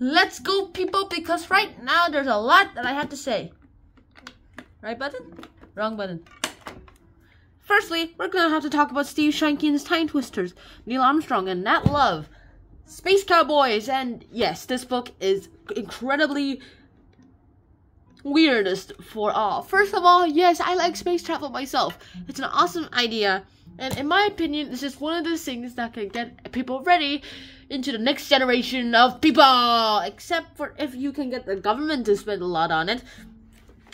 let's go, people, because right now there's a lot that I have to say. Right button? Wrong button. Firstly, we're gonna have to talk about Steve SHEINKIN's Time Twisters, Neil Armstrong, and Nat Love, Space Cowboys, and yes, this book is incredibly weirdest for all. First of all, yes, I like space travel myself. It's an awesome idea, and in my opinion, it's just one of those things that can get people ready into the next generation of people, except for if you can get the government to spend a lot on it,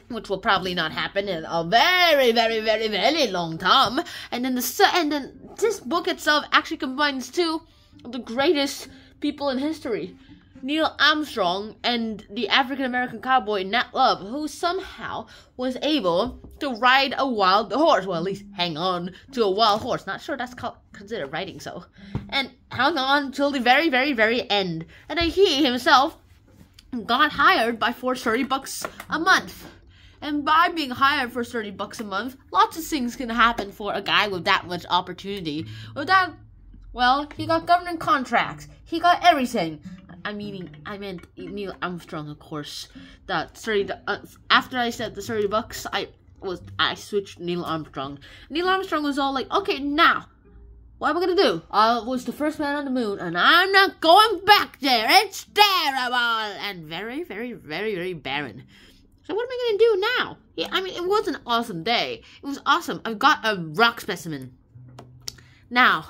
which will probably not happen in a very, very, very, very long time. And then this book itself actually combines two of the greatest people in history, Neil Armstrong and the African-American cowboy Nat Love, who somehow was able to ride a wild horse, well, at least hang on to a wild horse. Not sure that's considered riding so. And hung on till the very, very, very end. And then he himself got hired for $30 a month. And by being hired for $30 a month, lots of things can happen for a guy with that much opportunity. With that, well, he got government contracts. He got everything. I meant Neil Armstrong, of course. After I said the $30, I switched Neil Armstrong. Neil Armstrong was all like, okay, now, what am I gonna do? I was the first man on the moon, and I'm not going back there. It's terrible and very, very, very, very barren. So what am I gonna do now? Yeah, I mean, it was an awesome day. It was awesome. I've got a rock specimen. Now,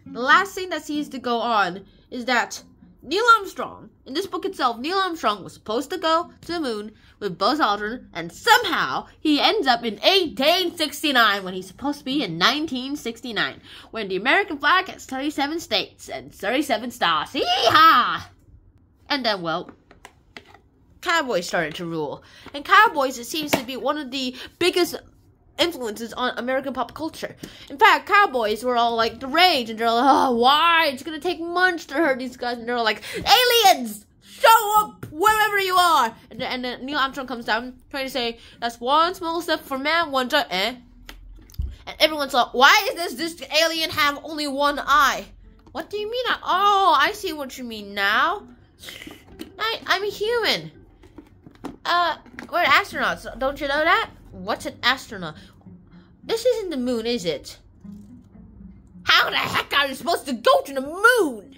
the last thing that seems to go on is that Neil Armstrong, in this book itself, Neil Armstrong was supposed to go to the moon with Buzz Aldrin, and somehow he ends up in 1869 when he's supposed to be in 1969, when the American flag has 37 states and 37 stars. Yee-haw! And then, well, cowboys started to rule. And cowboys, it seems to be one of the biggest influences on American pop culture. In fact, cowboys were all like the rage, and they're like, oh, why? It's gonna take months to hurt these guys. And they're like, aliens! Show up wherever you are! And then Neil Armstrong comes down, trying to say, that's one small step for man, one giant, And everyone's like, why is this alien have only one eye? What do you mean? Oh, I see what you mean now. I'm a human. We're astronauts. Don't you know that? What's an astronaut? This isn't the moon, is it? How the heck are you supposed to go to the moon?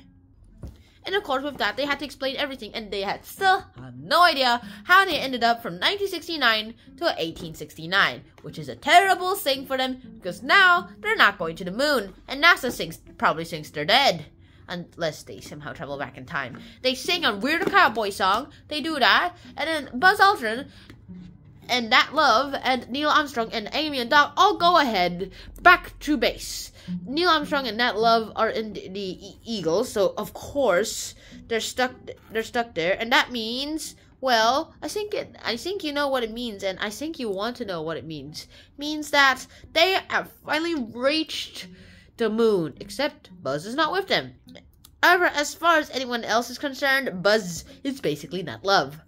And of course, with that, they had to explain everything, and they had still no idea how they ended up from 1969 to 1869, which is a terrible thing for them, because now they're not going to the moon, and NASA probably thinks they're dead. Unless they somehow travel back in time. They sing a weird cowboy song, they do that, and then Buzz Aldrin and Nat Love and Neil Armstrong and Amy and Doc all go ahead back to base. Neil Armstrong and Nat Love are in the Eagles, so of course they're stuck there, and that means, well, I think you know what it means, and I think you want to know what it means. It means that they have finally reached the moon, except Buzz is not with them. However, as far as anyone else is concerned, Buzz is basically Nat Love.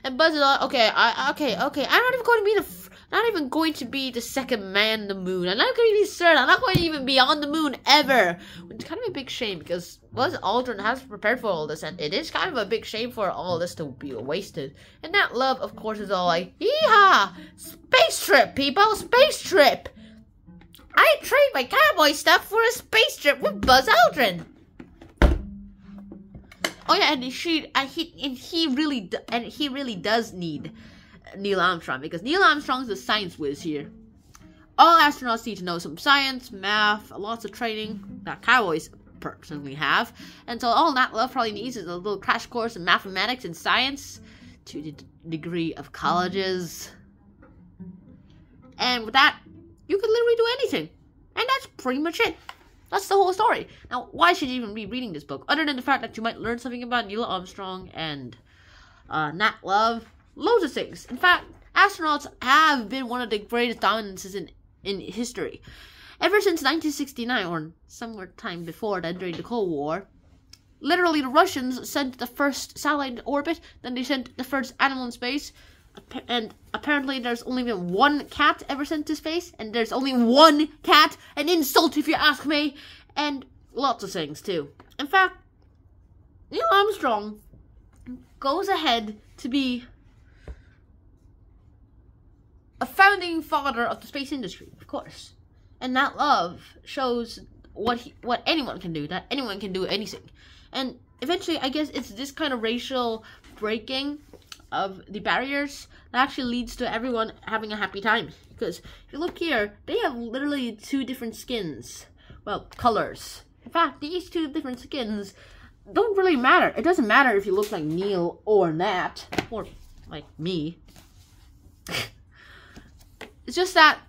And Buzz is like, okay, I'm not even going to be the second man on the moon. I'm not going to be third. I'm not going to even be on the moon ever. It's kind of a big shame, because Buzz Aldrin has prepared for all this, and it is kind of a big shame for all this to be wasted. And Nat Love, of course, is all like, yeehaw! Space trip, people! Space trip! I trade my cowboy stuff for a space trip with Buzz Aldrin. Oh yeah, and he really does need Neil Armstrong, because Neil Armstrong's the science whiz here. All astronauts need to know some science, math, lots of training that cowboys personally have, and so all Nat Love probably needs is a little crash course in mathematics and science to the degree of colleges. And with that, you could literally do anything. And that's pretty much it. That's the whole story. Now, why should you even be reading this book? Other than the fact that you might learn something about Neil Armstrong and Nat Love. Loads of things. In fact, astronauts have been one of the greatest dominances in history. Ever since 1969, or somewhere time before that, during the Cold War, literally the Russians sent the first satellite in orbit, then they sent the first animal in space, and apparently there's only been one cat ever sent to space, and there's only one cat, an insult if you ask me, and lots of things too. In fact, Neil Armstrong goes ahead to be a founding father of the space industry, of course. And that love shows what anyone can do, that anyone can do anything. And eventually, I guess it's this kind of racial breaking of the barriers that actually leads to everyone having a happy time. Because if you look here, they have literally 2 different skins. Well, colors. In fact, these 2 different skins don't really matter. It doesn't matter if you look like Neil or Nat, or like me. It's just that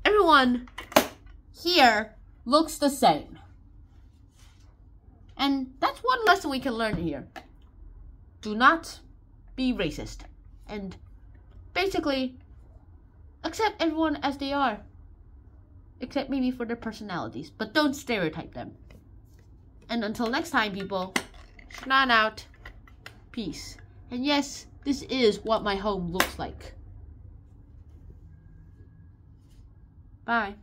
everyone here looks the same. And that's one lesson we can learn here. Do not be racist. And basically, accept everyone as they are. Except maybe for their personalities. But don't stereotype them. And until next time, people, Shnan out. Peace. And yes, this is what my home looks like. Bye.